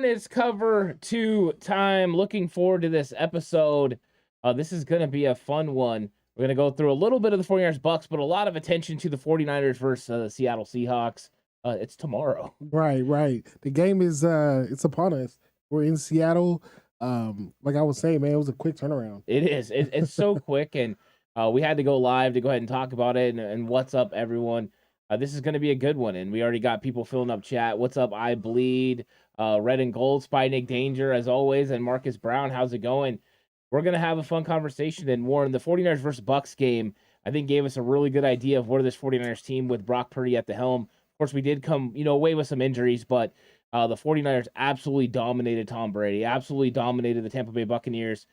Warren, it's cover 2 time. Looking forward to this episode. This is going to be a fun one. We're going to go through a little bit of the 49ers Bucks, but a lot of attention to the 49ers versus the Seattle Seahawks. It's tomorrow. Right. The game is it's upon us. We're in Seattle. Like I was saying, man, it was a quick turnaround. It is. It's so quick, and we had to go live to go ahead and talk about it. And what's up, everyone? This is going to be a good one, and we already got people filling up chat. What's up, I Bleed, Red and Gold, Spy Nick Danger, as always, and Marcus Brown. How's it going? We're going to have a fun conversation. And Warren, the 49ers versus Bucks game, I think gave us a really good idea of where this 49ers team with Brock Purdy at the helm. Of course, we did come, away with some injuries, but the 49ers absolutely dominated Tom Brady, absolutely dominated the Tampa Bay Buccaneers.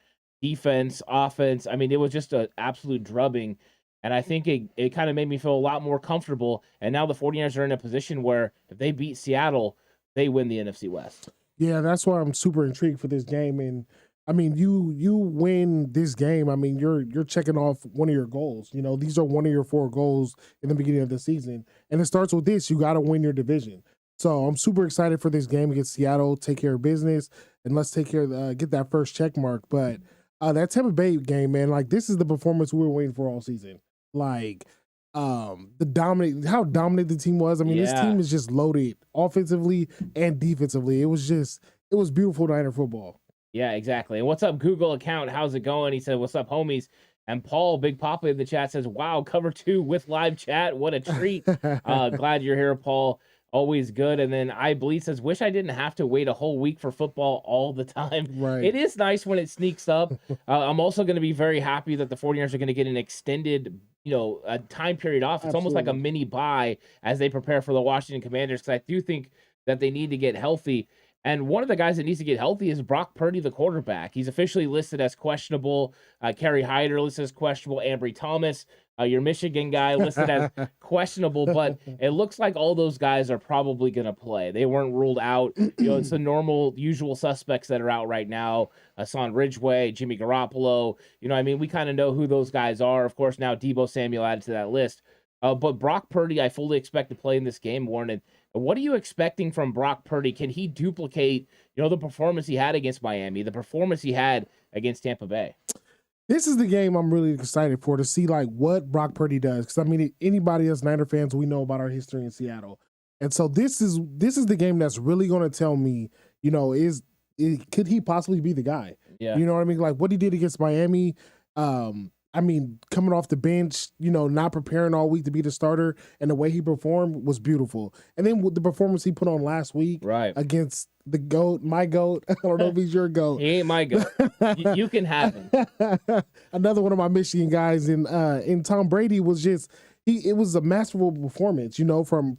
Defense, offense, I mean, it was just an absolute drubbing. And I think it kind of made me feel a lot more comfortable. And now the 49ers are in a position where if they beat Seattle, they win the NFC West. Yeah, that's why I'm super intrigued for this game. And I mean, you win this game. I mean, you're checking off one of your goals. These are one of your 4 goals in the beginning of the season. And it starts with this. You got to win your division. So I'm super excited for this game against Seattle. Take care of business. And let's take care of get that first check mark. But that Tampa Bay game, man, like this is the performance we were waiting for all season. Like how dominant the team was. I mean, This team is just loaded offensively and defensively. It was beautiful Niner football. Yeah, exactly. And what's up, Google account? How's it going? He said, what's up, homies? And Paul, Big Papa in the chat says, wow, cover 2 with live chat. What a treat. Glad you're here, Paul. Always good. And then I Bleed says, wish I didn't have to wait a whole week for football all the time. Right. It is nice when it sneaks up. I'm also going to be very happy that the 49ers are going to get an extended, a time period off. It's almost like a mini bye as they prepare for the Washington Commanders, because I do think that they need to get healthy. And one of the guys that needs to get healthy is Brock Purdy, the quarterback. He's officially listed as questionable. Kerry Hyder listed as questionable. Ambry Thomas, your Michigan guy, listed as questionable. But it looks like all those guys are probably going to play. They weren't ruled out. It's the normal, usual suspects that are out right now. Hassan Ridgeway, Jimmy Garoppolo. We kind of know who those guys are. Of course, now Deebo Samuel added to that list. But Brock Purdy, I fully expect to play in this game, Warren. What are you expecting from Brock Purdy? Can he duplicate, the performance he had against Miami, the performance he had against Tampa Bay? This is the game I'm really excited for, to see like what Brock Purdy does. Because I mean, anybody as Niner fans, we know about our history in Seattle, and so this is the game that's really going to tell me, could he possibly be the guy? Yeah, you know what I mean? Like what he did against Miami. I mean, coming off the bench, not preparing all week to be the starter, and the way he performed was beautiful. And then with the performance he put on last week, right, against the GOAT, my GOAT. I don't know if he's your GOAT. He ain't my GOAT. You can have him. Another one of my Michigan guys in Tom Brady was just it was a masterful performance, from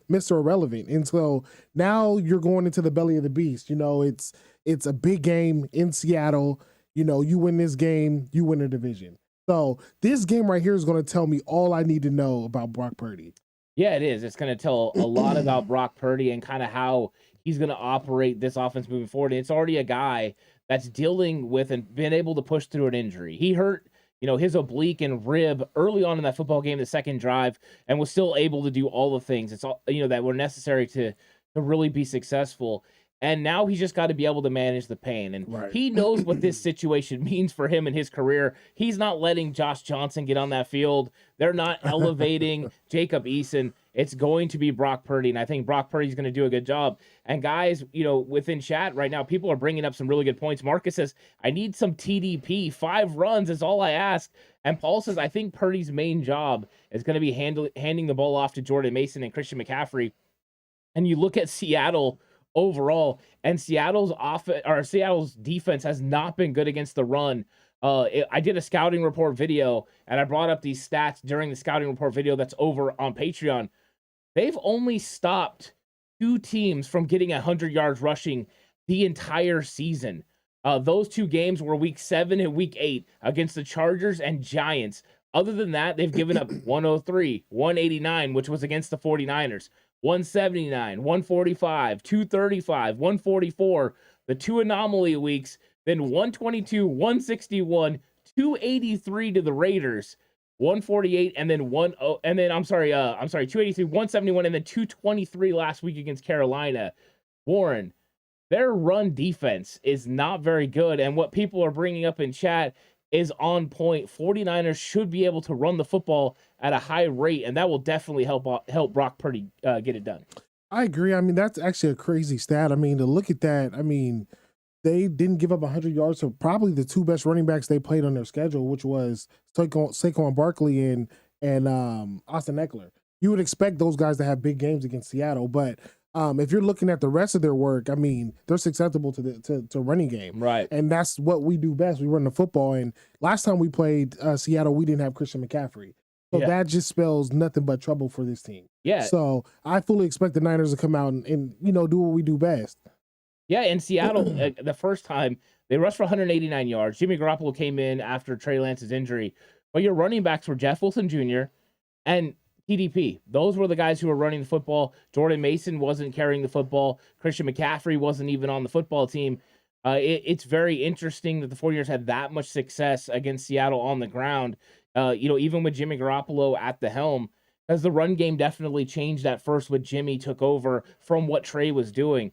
Mr. Irrelevant. And so now you're going into the belly of the beast. It's a big game in Seattle. You win this game, you win the division. So this game right here is going to tell me all I need to know about Brock Purdy. Yeah, it is. It's going to tell a lot about Brock Purdy and kind of how he's going to operate this offense moving forward. And it's already a guy that's dealing with and been able to push through an injury. He hurt, his oblique and rib early on in that football game, the second drive, and was still able to do all the things it's all, that were necessary to really be successful. And now he's just got to be able to manage the pain. And He knows what this situation means for him in his career. He's not letting Josh Johnson get on that field. They're not elevating Jacob Eason. It's going to be Brock Purdy, and I think Brock Purdy's going to do a good job. And guys, within chat right now, people are bringing up some really good points. Marcus says, I need some TDP. 5 runs is all I ask. And Paul says, I think Purdy's main job is going to be handing the ball off to Jordan Mason and Christian McCaffrey. And you look at Seattle overall, and Seattle's defense has not been good against the run. I did a scouting report video, and I brought up these stats during the scouting report video that's over on Patreon. They've only stopped 2 teams from getting 100 yards rushing the entire season. Those 2 games were week 7 and week 8 against the Chargers and Giants. Other than that, they've given up 103, 189, which was against the 49ers. 179, 145, 235, 144, the 2 anomaly weeks, then 122, 161, 283 to the Raiders, 148, and then 283, 171, and then 223 last week against Carolina. Warren, their run defense is not very good. And what people are bringing up in chat is on point. 49ers should be able to run the football at a high rate, and that will definitely help Brock Purdy get it done. I agree. I mean, that's actually a crazy stat. I mean, to look at that, I mean, they didn't give up 100 yards to probably the two best running backs they played on their schedule, which was Saquon Barkley and Austin Eckler. You would expect those guys to have big games against Seattle, but if you're looking at the rest of their work, I mean, they're susceptible to running game. Right. And that's what we do best. We run the football. And last time we played Seattle, we didn't have Christian McCaffrey. So that just spells nothing but trouble for this team. Yeah. So I fully expect the Niners to come out and do what we do best. Yeah, in Seattle, the first time, they rushed for 189 yards. Jimmy Garoppolo came in after Trey Lance's injury. But your running backs were Jeff Wilson Jr. and TDP. Those were the guys who were running the football. Jordan Mason wasn't carrying the football. Christian McCaffrey wasn't even on the football team. It's very interesting that the 49ers had that much success against Seattle on the ground, even with Jimmy Garoppolo at the helm, because the run game definitely changed at first when Jimmy took over from what Trey was doing.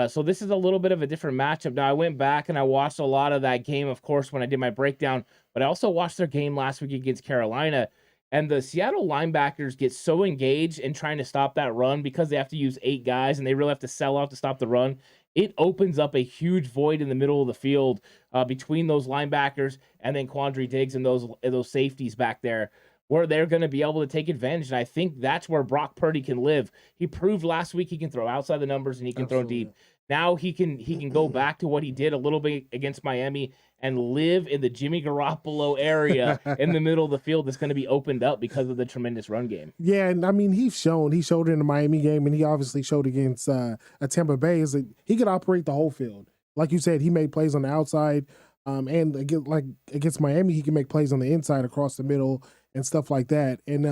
So this is a little bit of a different matchup. Now, I went back and I watched a lot of that game, of course, when I did my breakdown, but I also watched their game last week against Carolina. And the Seattle linebackers get so engaged in trying to stop that run because they have to use 8 guys and they really have to sell out to stop the run. It opens up a huge void in the middle of the field between those linebackers and then Quandre Diggs and those safeties back there, where they're going to be able to take advantage. And I think that's where Brock Purdy can live. He proved last week he can throw outside the numbers and he can throw deep. Now he can go back to what he did a little bit against Miami and live in the Jimmy Garoppolo area in the middle of the field that's going to be opened up because of the tremendous run game. Yeah, and I mean, he showed it in the Miami game, and he obviously showed against a Tampa Bay is that he could operate the whole field. Like you said, he made plays on the outside, and against Miami, he can make plays on the inside across the middle and stuff like that. And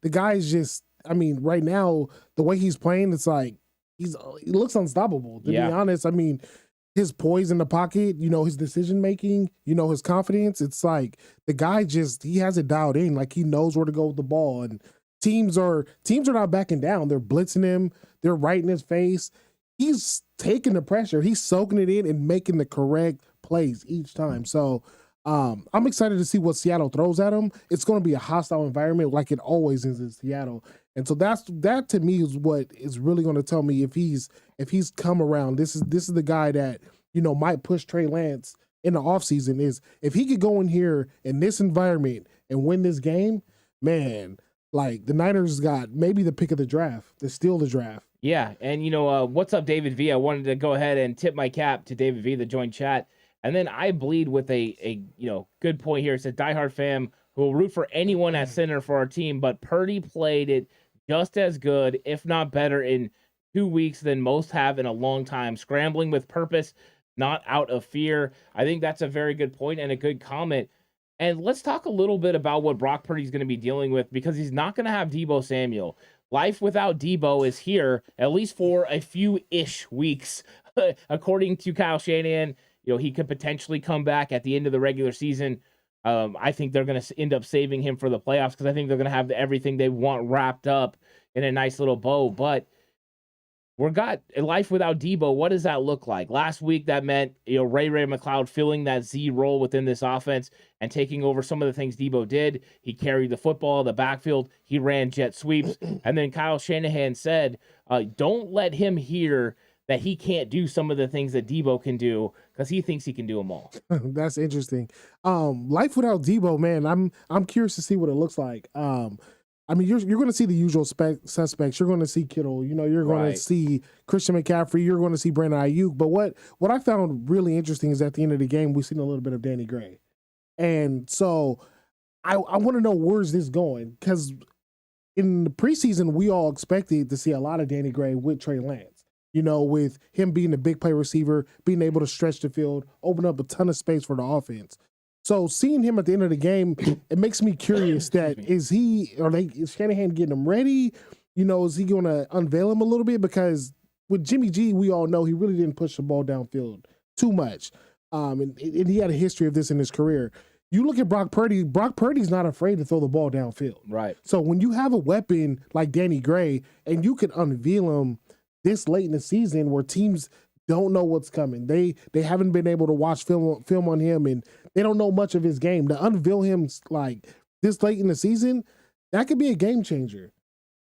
the guy is just, I mean, right now, the way he's playing, it's like he looks unstoppable, to be honest. I mean, his poise in the pocket, his decision making, his confidence. It's like the guy he has it dialed in. Like he knows where to go with the ball, and teams are not backing down. They're blitzing him. They're right in his face. He's taking the pressure. He's soaking it in and making the correct plays each time. So I'm excited to see what Seattle throws at him. It's going to be a hostile environment like it always is in Seattle. And so that to me is what is really going to tell me if he's come around. This is the guy that, might push Trey Lance in the offseason. Is if he could go in here in this environment and win this game, man, like the Niners got maybe the pick of the draft, to steal the draft. Yeah, and what's up, David V? I wanted to go ahead and tip my cap to David V that joined chat. And then I bleed with a good point here. It's a diehard fam who will root for anyone at center for our team, but Purdy played it just as good, if not better, in 2 weeks than most have in a long time. Scrambling with purpose, not out of fear. I think that's a very good point and a good comment. And let's talk a little bit about what Brock Purdy's going to be dealing with, because he's not going to have Deebo Samuel. Life without Deebo is here, at least for a few-ish weeks. According to Kyle Shanahan, he could potentially come back at the end of the regular season. I think they're going to end up saving him for the playoffs because I think they're going to have everything they want wrapped up in a nice little bow. But we've got a life without Deebo. What does that look like? Last week, that meant Ray McCloud filling that Z role within this offense and taking over some of the things Deebo did. He carried the football, the backfield. He ran jet sweeps. And then Kyle Shanahan said, don't let him hear that he can't do some of the things that Deebo can do, because he thinks he can do them all. That's interesting. Life without Deebo, man, I'm curious to see what it looks like. I mean, you're going to see the usual suspects. You're going to see Kittle. You're going to see Christian McCaffrey. You're going to see Brandon Ayuk. But what I found really interesting is at the end of the game, we've seen a little bit of Danny Gray. And so I want to know, where's this going? Because in the preseason, we all expected to see a lot of Danny Gray with Trey Lance. With him being a big play receiver, being able to stretch the field, open up a ton of space for the offense. So seeing him at the end of the game, it makes me curious that is Shanahan getting him ready? Is he going to unveil him a little bit? Because with Jimmy G, we all know he really didn't push the ball downfield too much. And he had a history of this in his career. You look at Brock Purdy's not afraid to throw the ball downfield. Right. So when you have a weapon like Danny Gray and you can unveil him this late in the season where teams don't know what's coming. They haven't been able to watch film on him, and they don't know much of his game. To unveil him like this late in the season, that could be a game changer.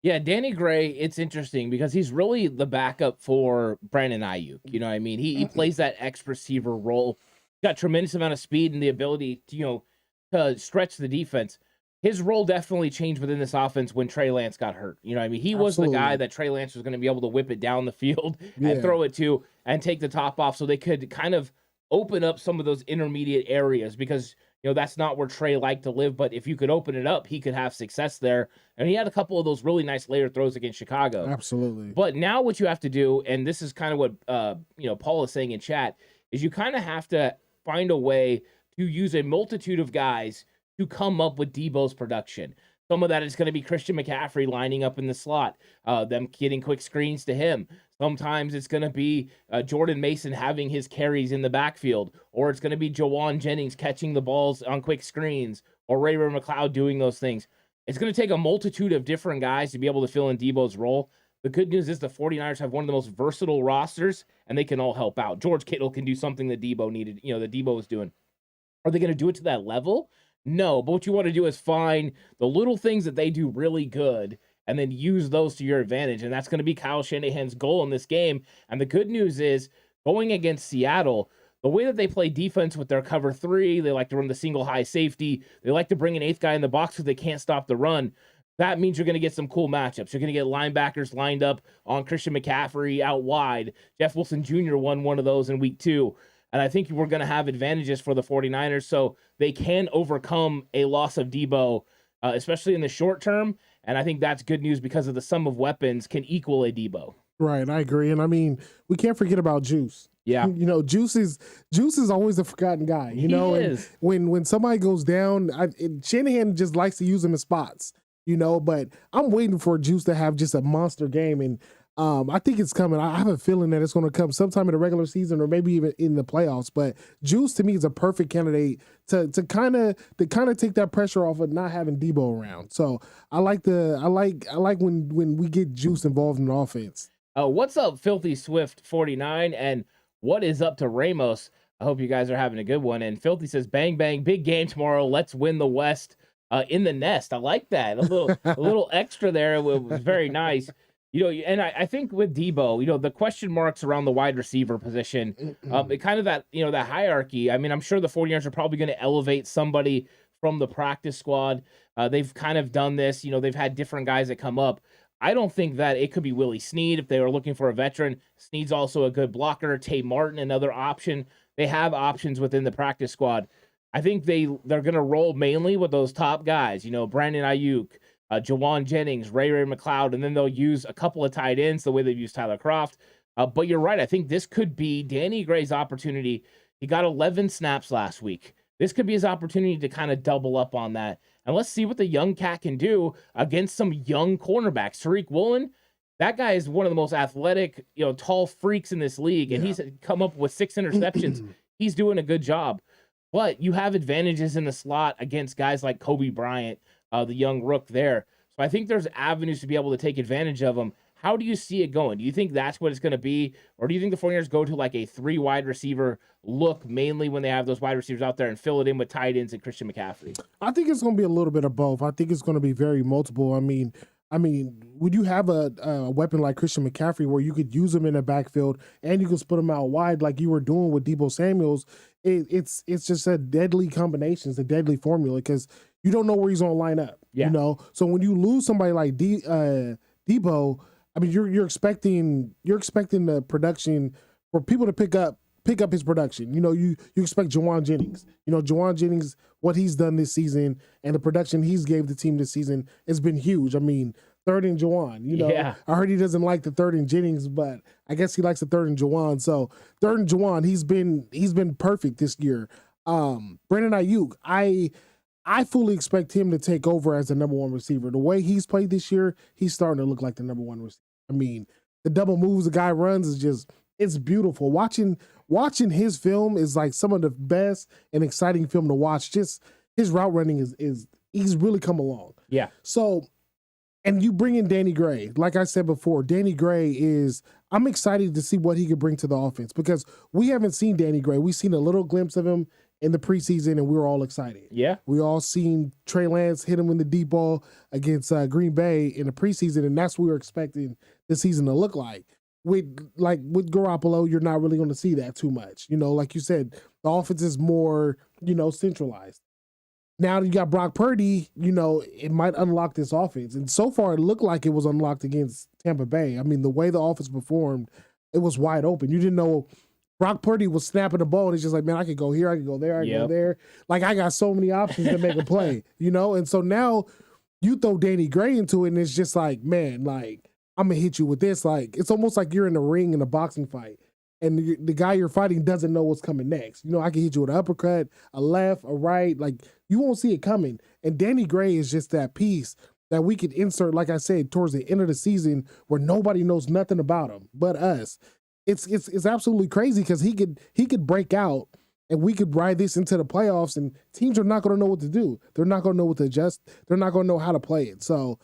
Yeah, Danny Gray, it's interesting because he's really the backup for Brandon Ayuk. You know what I mean? He plays that X receiver role. Got tremendous amount of speed and the ability to, to stretch the defense. His role definitely changed within this offense when Trey Lance got hurt. You know what I mean? He was the guy that Trey Lance was going to be able to whip it down the field and throw it to and take the top off so they could kind of open up some of those intermediate areas because, that's not where Trey liked to live. But if you could open it up, he could have success there. And he had a couple of those really nice layer throws against Chicago. Absolutely. But now what you have to do, and this is kind of what Paul is saying in chat, is you kind of have to find a way to use a multitude of guys to come up with Deebo's production. Some of that is going to be Christian McCaffrey lining up in the slot, them getting quick screens to him. Sometimes it's going to be Jordan Mason having his carries in the backfield, or it's going to be Jawan Jennings catching the balls on quick screens, or Ray McLeod doing those things. It's going to take a multitude of different guys to be able to fill in Deebo's role. The good news is the 49ers have one of the most versatile rosters, and they can all help out. George Kittle can do something that Deebo needed, that Deebo was doing. Are they going to do it to that level? No, but what you want to do is find the little things that they do really good and then use those to your advantage. And that's going to be Kyle Shanahan's goal in this game. And the good news is going against Seattle, the way that they play defense with their cover 3, they like to run the single high safety. They like to bring an 8th guy in the box because they can't stop the run. That means you're going to get some cool matchups. You're going to get linebackers lined up on Christian McCaffrey out wide. Jeff Wilson Jr. won one of those in week 2. And I think we're going to have advantages for the 49ers so they can overcome a loss of Deebo, especially in the short term. And I think that's good news because of the sum of weapons can equal a Deebo. Right, I agree. And I mean, we can't forget about Juice. Yeah. Juice is always a forgotten guy, He is. And when somebody goes down, Shanahan just likes to use him in spots, but I'm waiting for Juice to have just a monster game. And I think it's coming. I have a feeling that it's going to come sometime in the regular season or maybe even in the playoffs. But Juice to me is a perfect candidate to kind of take that pressure off of not having Deebo around. So I like when we get Juice involved in the offense. What's up, Filthy Swift 49, and what is up to Ramos? I hope you guys are having a good one. And Filthy says, "Bang bang, big game tomorrow. Let's win the West in the nest." I like that. A little extra there. It was very nice. And I think with Deebo, the question marks around the wide receiver position, it kind of that hierarchy. I mean, I'm sure the 49ers are probably going to elevate somebody from the practice squad. They've kind of done this. They've had different guys that come up. I don't think that it could be Willie Snead if they were looking for a veteran. Snead's also a good blocker. Tay Martin, another option. They have options within the practice squad. I think they're going to roll mainly with those top guys, Brandon Ayuk, Jawan Jennings, Ray McLeod, and then they'll use a couple of tight ends the way they've used Tyler Kroft. But you're right. I think this could be Danny Gray's opportunity. He got 11 snaps last week. This could be his opportunity to kind of double up on that. And let's see what the young cat can do against some young cornerbacks. Tariq Woolen, that guy is one of the most athletic, tall freaks in this league, and he's come up with 6 interceptions. He's doing a good job. But you have advantages in the slot against guys like Kobe Bryant, the young rook there. So I think there's avenues to be able to take advantage of them. How do you see it going? Do you think that's what it's going to be? Or do you think the 49ers go to like a 3 wide receiver look mainly when they have those wide receivers out there and fill it in with tight ends and Christian McCaffrey? I think it's going to be a little bit of both. I think it's going to be very multiple. I mean, would you have a weapon like Christian McCaffrey where you could use him in the backfield and you can split him out wide like you were doing with Deebo Samuels? It's just a deadly combination. It's a deadly formula because you don't know where he's going to line up. Yeah. So when you lose somebody like Deebo, I mean, you're expecting the production for people to pick up his production. You expect Jawan Jennings. Jawan Jennings, what he's done this season and the production he's gave the team this season has been huge. I mean, 3rd and Jawan. I heard he doesn't like the 3rd and Jennings, but I guess he likes the 3rd and Jawan. So 3rd and Jawan, he's been perfect this year. Brandon Ayuk, I fully expect him to take over as the number 1 receiver. The way he's played this year, he's starting to look like the number 1 receiver. I mean, the double moves the guy runs is just, it's beautiful. Watching his film is like some of the best and exciting film to watch. Just his route running is he's really come along. Yeah. So, and you bring in Danny Gray. Like I said before, Danny Gray is I'm excited to see what he could bring to the offense because we haven't seen Danny Gray. We've seen a little glimpse of him in the preseason, and we were all excited. Yeah. We all seen Trey Lance hit him in the deep ball against Green Bay in the preseason, and that's what we were expecting the season to look like. With Garoppolo, you're not really going to see that too much. Like you said, the offense is more, centralized. Now you got Brock Purdy, it might unlock this offense. And so far, it looked like it was unlocked against Tampa Bay. I mean, the way the offense performed, it was wide open. You didn't know Brock Purdy was snapping the ball, and it's just like, man, I could go here, I could go there, I could go there. Like, I got so many options to make a play, And so now you throw Danny Gray into it, and it's just like, man, like, I'm going to hit you with this. Like, it's almost like you're in the ring in a boxing fight, and the guy you're fighting doesn't know what's coming next. I can hit you with an uppercut, a left, a right. Like, you won't see it coming. And Danny Gray is just that piece that we could insert, like I said, towards the end of the season where nobody knows nothing about him but us. It's absolutely crazy because he could break out and we could ride this into the playoffs, and teams are not going to know what to do. They're not going to know what to adjust. They're not going to know how to play it. So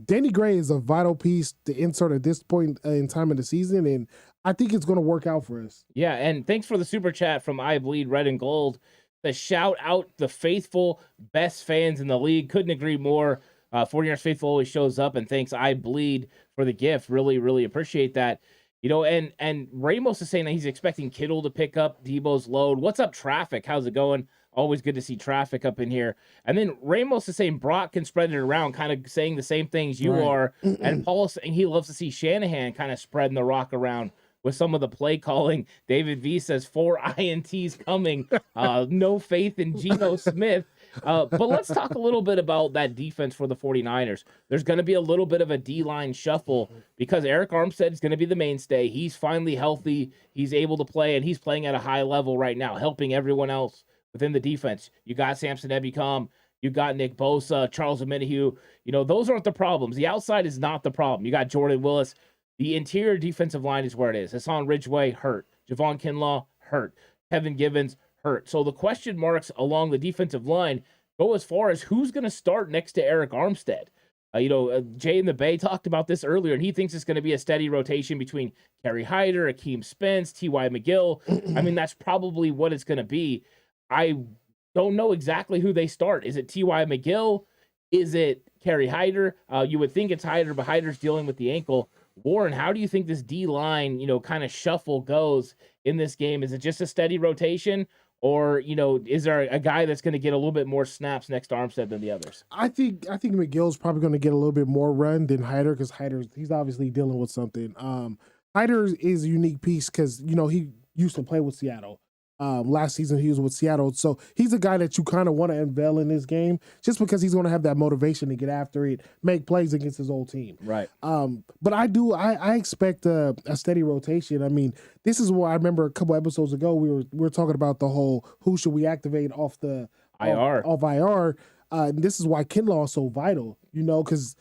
Danny Gray is a vital piece to insert at this point in time of the season, and I think it's going to work out for us. Yeah, and thanks for the super chat from I Bleed Red and Gold. The shout out the faithful best fans in the league. Couldn't agree more. 49ers faithful always shows up, and thanks I Bleed for the gift. Really, really appreciate that. And Ramos is saying that he's expecting Kittle to pick up Deebo's load. What's up, traffic? How's it going? Always good to see traffic up in here. And then Ramos is saying Brock can spread it around, kind of saying the same things you are. And Paul is saying he loves to see Shanahan kind of spreading the rock around with some of the play calling. David V says 4 INTs coming. No faith in Geno Smith. But let's talk a little bit about that defense for the 49ers. There's going to be a little bit of a D-line shuffle because Eric Armstead is going to be the mainstay. He's finally healthy. He's able to play, and he's playing at a high level right now, helping everyone else within the defense. You got Samson Ebukam. You got Nick Bosa, Charles Omenihu. Those aren't the problems. The outside is not the problem. You got Jordan Willis. The interior defensive line is where it is. Hassan Ridgeway, hurt. Javon Kinlaw, hurt. Kevin Givens, hurt. So the question marks along the defensive line go as far as who's going to start next to Eric Armstead. Jay in the Bay talked about this earlier, and he thinks it's going to be a steady rotation between Kerry Hyder, Akeem Spence, T.Y. McGill. I mean, that's probably what it's going to be. I don't know exactly who they start. Is it T.Y. McGill? Is it Kerry Hyder? You would think it's Hyder, but Hyder's dealing with the ankle. Warren, how do you think this D-line, kind of shuffle goes in this game? Is it just a steady rotation, or, is there a guy that's going to get a little bit more snaps next to Armstead than the others? I think McGill's probably going to get a little bit more run than Hyder because he's obviously dealing with something. Hyder is a unique piece because, he used to play with Seattle. Last season he was with Seattle. So he's a guy that you kind of want to unveil in this game just because he's going to have that motivation to get after it, make plays against his old team. Right. But I expect a steady rotation. I mean, this is what I remember a couple episodes ago, we were talking about the whole, who should we activate off the IR. Off IR. And this is why Kinlaw is so vital, because,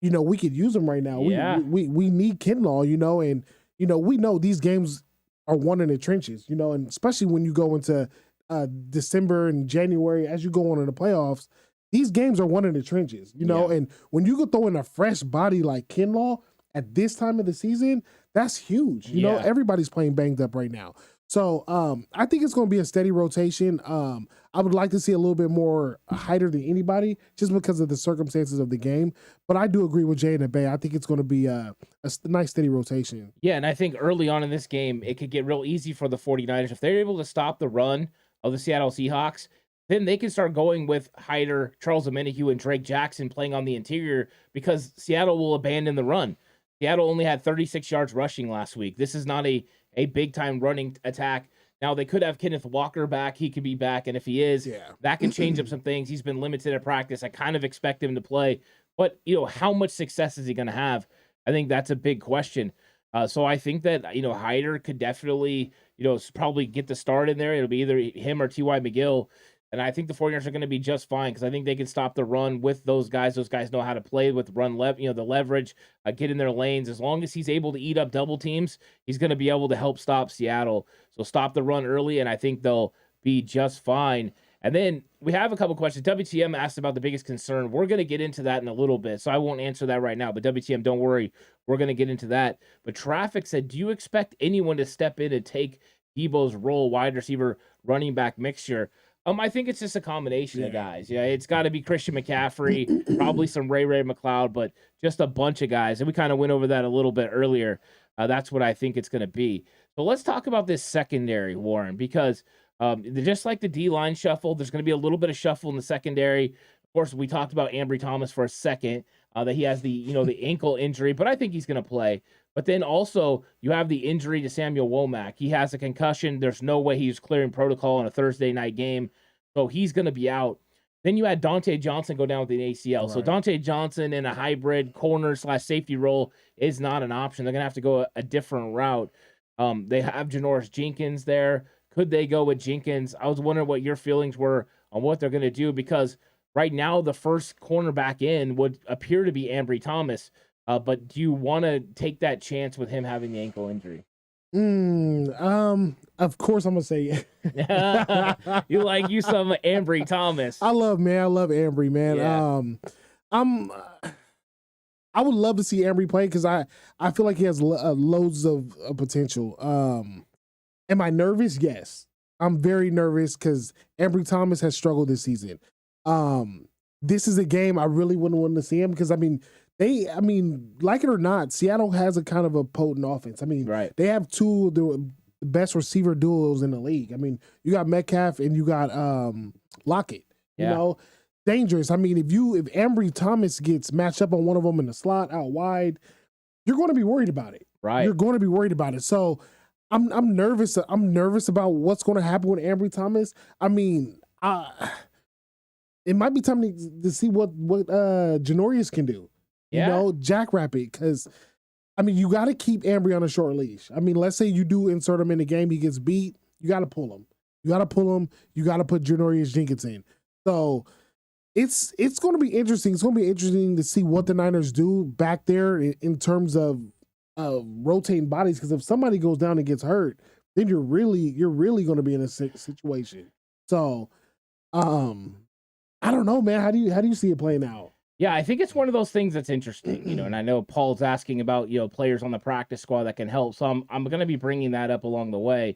we could use him right now. Yeah. We need Kinlaw, and, we know these games are won in the trenches, and especially when you go into December and January, as you go on in the playoffs, these games are won in the trenches, and when you go throw in a fresh body like Kinlaw at this time of the season, that's huge. Everybody's playing banged up right now. So I think it's going to be a steady rotation. I would like to see a little bit more Hyder than anybody just because of the circumstances of the game. But I do agree with Jay in the Bay. I think it's going to be a nice, steady rotation. Yeah, and I think early on in this game, it could get real easy for the 49ers. If they're able to stop the run of the Seattle Seahawks, then they can start going with Hyder, Charles Omenihu, and Drake Jackson playing on the interior because Seattle will abandon the run. Seattle only had 36 yards rushing last week. This is not a big-time running attack. Now, they could have Kenneth Walker back. He could be back, and if he is, that can change up some things. He's been limited at practice. I kind of expect him to play. But, how much success is he going to have? I think that's a big question. So I think that, Hyder could definitely, probably get the start in there. It'll be either him or T.Y. McGill. And I think the 49ers are going to be just fine because I think they can stop the run with those guys. Those guys know how to play with run, the leverage, get in their lanes. As long as he's able to eat up double teams, he's going to be able to help stop Seattle. So stop the run early, and I think they'll be just fine. And then we have a couple questions. WTM asked about the biggest concern. We're going to get into that in a little bit, so I won't answer that right now. But WTM, don't worry. We're going to get into that. But Traffic said, do you expect anyone to step in and take Deebo's role, wide receiver, running back mixture? I think it's just a combination of guys. Yeah, it's got to be Christian McCaffrey, probably some Ray McLeod, but just a bunch of guys. And we kind of went over that a little bit earlier. That's what I think it's going to be. So let's talk about this secondary, Warren, because just like the D-line shuffle, there's going to be a little bit of shuffle in the secondary. Of course, we talked about Ambry Thomas for a second, that he has the ankle injury, but I think he's going to play. But then also you have the injury to Samuel Womack. He has a concussion. There's no way he's clearing protocol in a Thursday night game, so he's going to be out. Then you had Dante Johnson go down with an ACL. Right. So Dante Johnson in a hybrid corner/safety role is not an option. They're going to have to go a different route. They have Janoris Jenkins there. Could they go with Jenkins? I was wondering what your feelings were on what they're going to do, because right now the first cornerback in would appear to be Ambry Thomas. But do you want to take that chance with him having the ankle injury? Of course I'm gonna say you like you some Ambry Thomas. I love Ambry, man. Yeah. I would love to see Ambry play because I feel like he has loads of potential. Am I nervous? Yes, I'm very nervous because Ambry Thomas has struggled this season. This is a game I really wouldn't want to see him because like it or not, Seattle has a kind of a potent offense. Right. They have two of the best receiver duos in the league. You got Metcalf and you got Lockett. Yeah. Dangerous. If Ambry Thomas gets matched up on one of them in the slot out wide, you're going to be worried about it. Right. You're going to be worried about it. So I'm nervous. I'm nervous about what's going to happen with Ambry Thomas. It might be time to see what Janorius can do. Yeah. Jackrabbit, because you got to keep Ambry on a short leash. Let's say you do insert him in the game, he gets beat, you got to pull him. You got to put Janorius Jenkins in. So it's going to be interesting. It's going to be interesting to see what the Niners do back there in terms of rotating bodies. Because if somebody goes down and gets hurt, then you're really going to be in a situation. So, I don't know, man. How do you see it playing out? Yeah, I think it's one of those things that's interesting, and I know Paul's asking about, players on the practice squad that can help. So I'm going to be bringing that up along the way,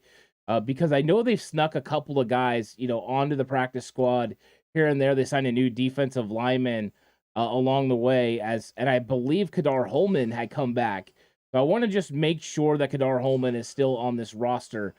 because I know they've snuck a couple of guys, onto the practice squad here and there. They signed a new defensive lineman along the way, and I believe Kadar Holman had come back. So I want to just make sure that Kadar Holman is still on this roster,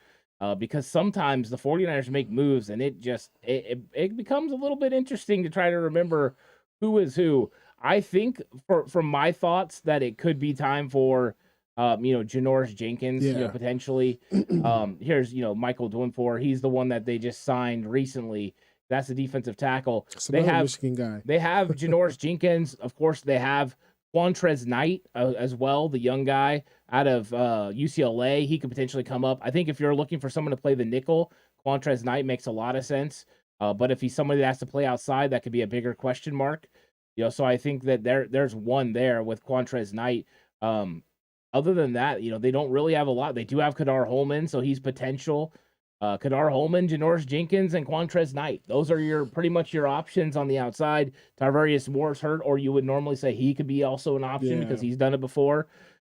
because sometimes the 49ers make moves and it becomes a little bit interesting to try to remember who is who. I think from my thoughts that it could be time for Janoris Jenkins, potentially. Here's Michael Dwinfor. He's the one that they just signed recently. That's the defensive tackle. They have Michigan guy. They have Janoris Jenkins. Of course, they have Quantrez Knight as well, the young guy out of UCLA. He could potentially come up. I think if you're looking for someone to play the nickel, Quantrez Knight makes a lot of sense. But if he's somebody that has to play outside, that could be a bigger question mark. So I think that there's one there with Quantrez Knight. Other than that, they don't really have a lot. They do have Kadar Holman, so he's potential. Kadar Holman, Janoris Jenkins, and Quantrez Knight. Those are pretty much your options on the outside. Tarvarius Moore's hurt, or you would normally say he could be also an option because he's done it before.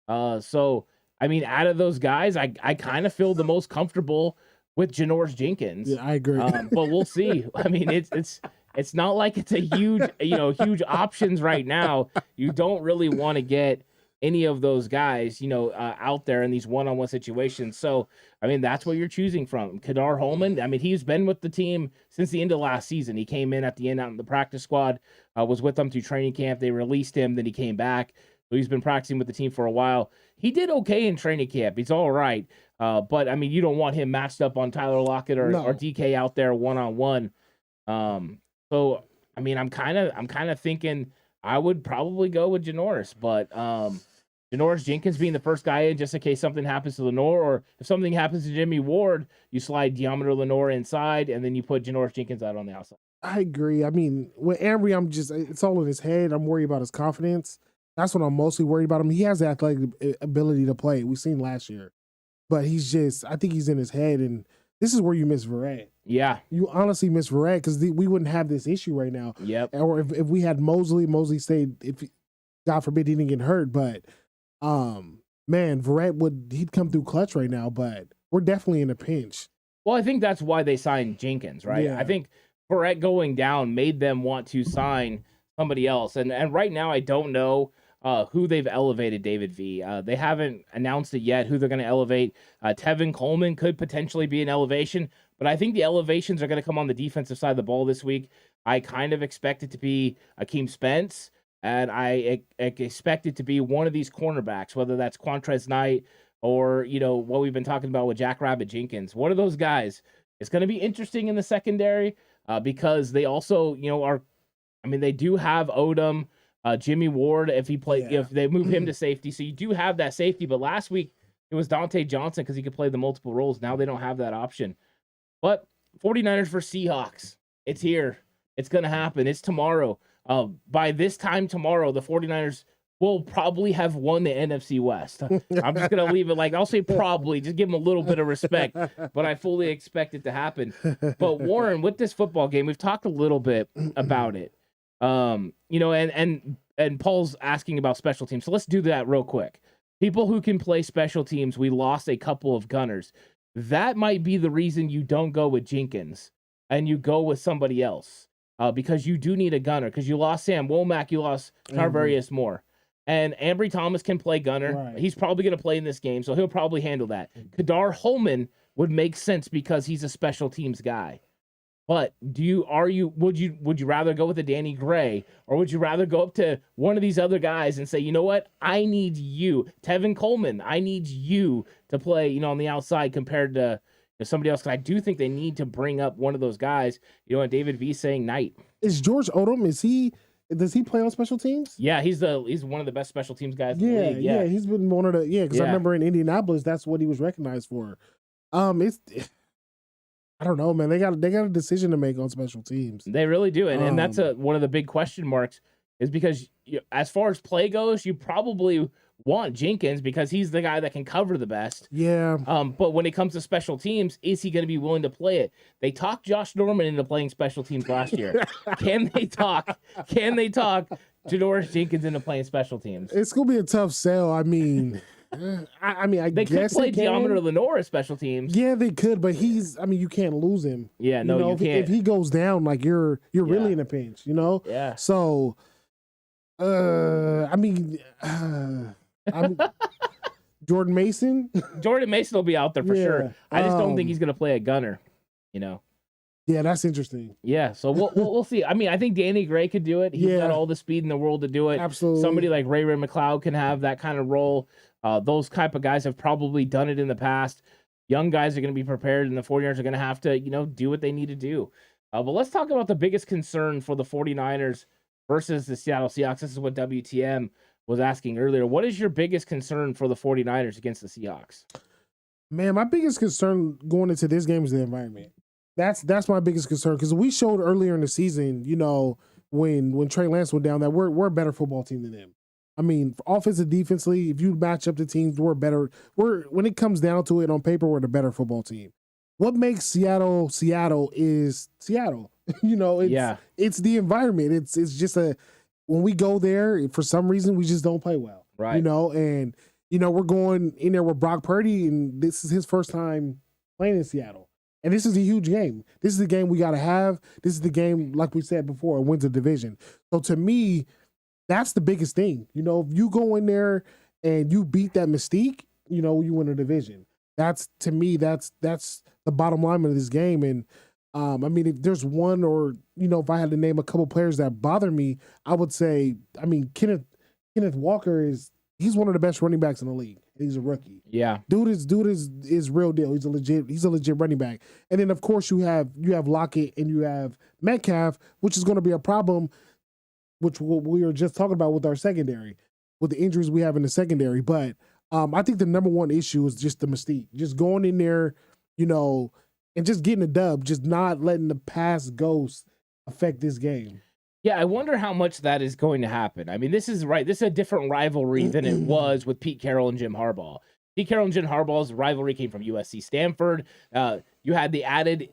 So out of those guys, I kind of feel the most comfortable with Janoris Jenkins. Yeah, I agree. But we'll see. It's not like it's a huge options right now. You don't really want to get any of those guys, out there in these one-on-one situations. So, that's what you're choosing from. Kadar Holman, he's been with the team since the end of last season. He came in at the end out in the practice squad, was with them through training camp. They released him, then he came back. So he's been practicing with the team for a while. He did okay in training camp. He's all right. But you don't want him matched up on Tyler Lockett or DK out there one-on-one. So I'm kind of thinking I would probably go with Janoris, but Janoris Jenkins being the first guy in just in case something happens to Lenore, or if something happens to Jimmy Ward, you slide Deommodore Lenore inside and then you put Janoris Jenkins out on the outside. I agree. With Ambry, it's all in his head. I'm worried about his confidence. That's what I'm mostly worried about him. He has the athletic ability to play. We've seen last year. But I think he's in his head, and this is where you miss Verrett. Yeah. You honestly miss Verrett because we wouldn't have this issue right now. Yep. Or if we had Mosley stayed, if God forbid he didn't get hurt, but man, Verrett he'd come through clutch right now, but we're definitely in a pinch. Well, I think that's why they signed Jenkins, right? Yeah. I think Verrett going down made them want to sign somebody else. And right now, I don't know who they've elevated David V. They haven't announced it yet, who they're going to elevate. Tevin Coleman could potentially be an elevation, but I think the elevations are going to come on the defensive side of the ball this week. I kind of expect it to be Akeem Spence, and I expect it to be one of these cornerbacks, whether that's Quantrez Knight or, what we've been talking about with Jackrabbit Jenkins. One of those guys. It's going to be interesting in the secondary because they also, they do have Odom, Jimmy Ward, if they move him to safety. So you do have that safety. But last week, it was Dante Johnson because he could play the multiple roles. Now they don't have that option. But 49ers for Seahawks. It's here. It's going to happen. It's tomorrow. By this time tomorrow, the 49ers will probably have won the NFC West. I'm just going to leave it I'll say probably, just give them a little bit of respect, but I fully expect it to happen. But Warren, with this football game, we've talked a little bit about it. And Paul's asking about special teams. So let's do that real quick. People who can play special teams, we lost a couple of gunners. That might be the reason you don't go with Jenkins and you go with somebody else. Because you do need a gunner. Because you lost Sam Womack, you lost Tarvarius Moore. And Ambry Thomas can play gunner. Right. He's probably going to play in this game, so he'll probably handle that. Kadar Holman would make sense because he's a special teams guy. But would you rather go with a Danny Gray, or would you rather go up to one of these other guys and say, you know what, I need you, Tevin Coleman, I need you to play, on the outside compared to somebody else? Because I do think they need to bring up one of those guys. And David V saying Knight. Is George Odom? Does he play on special teams? Yeah, he's one of the best special teams guys in the league. Yeah, he's been one of the because I remember in Indianapolis that's what he was recognized for. I don't know, man. They got a decision to make on special teams. They really do, and that's one of the big question marks is because as far as play goes, you probably want Jenkins because he's the guy that can cover the best. Yeah. But when it comes to special teams, is he going to be willing to play it? They talked Josh Norman into playing special teams last year. Can they talk Janoris Jenkins into playing special teams? It's going to be a tough sell. I mean, I they guess could play Deommodore Lenoir as special teams. Yeah, they could, but you can't lose him. Yeah, no, you can't. If he goes down, you're really in a pinch, Yeah. So, Jordan Mason. Jordan Mason will be out there for sure. I just don't think he's going to play a gunner. Yeah, that's interesting. Yeah, so we'll see. I think Danny Gray could do it. He's got all the speed in the world to do it. Absolutely. Somebody like Ray McLeod can have that kind of role. Those type of guys have probably done it in the past. Young guys are going to be prepared, and the 49ers are going to have to, do what they need to do. But let's talk about the biggest concern for the 49ers versus the Seattle Seahawks. This is what WTM was asking earlier. What is your biggest concern for the 49ers against the Seahawks? Man, my biggest concern going into this game is the environment. That's my biggest concern because we showed earlier in the season, when Trey Lance went down, that we're a better football team than them. I mean, offensive, defensively, if you match up the teams, we're better. When it comes down to it on paper, we're the better football team. What makes Seattle is Seattle. It's the environment. It's just when we go there, for some reason, we just don't play well. Right. And we're going in there with Brock Purdy, and this is his first time playing in Seattle. And this is a huge game. This is the game we got to have. This is the game, like we said before, it wins a division. So to me, that's the biggest thing. If you go in there and you beat that mystique, you win a division. That's, to me, that's the bottom line of this game. And if there's one or, if I had to name a couple players that bother me, I would say, Kenneth Walker he's one of the best running backs in the league. He's a rookie. Yeah. Dude is real deal. He's a legit running back. And then of course you have Lockett and you have Metcalf, which is going to be a problem, which we were just talking about with our secondary, with the injuries we have in the secondary. But I think the number one issue is just the mystique. Just going in there, and just getting a dub, just not letting the past ghosts affect this game. Yeah, I wonder how much that is going to happen. This is right. This is a different rivalry than it was with Pete Carroll and Jim Harbaugh. Pete Carroll and Jim Harbaugh's rivalry came from USC Stanford. You had the added,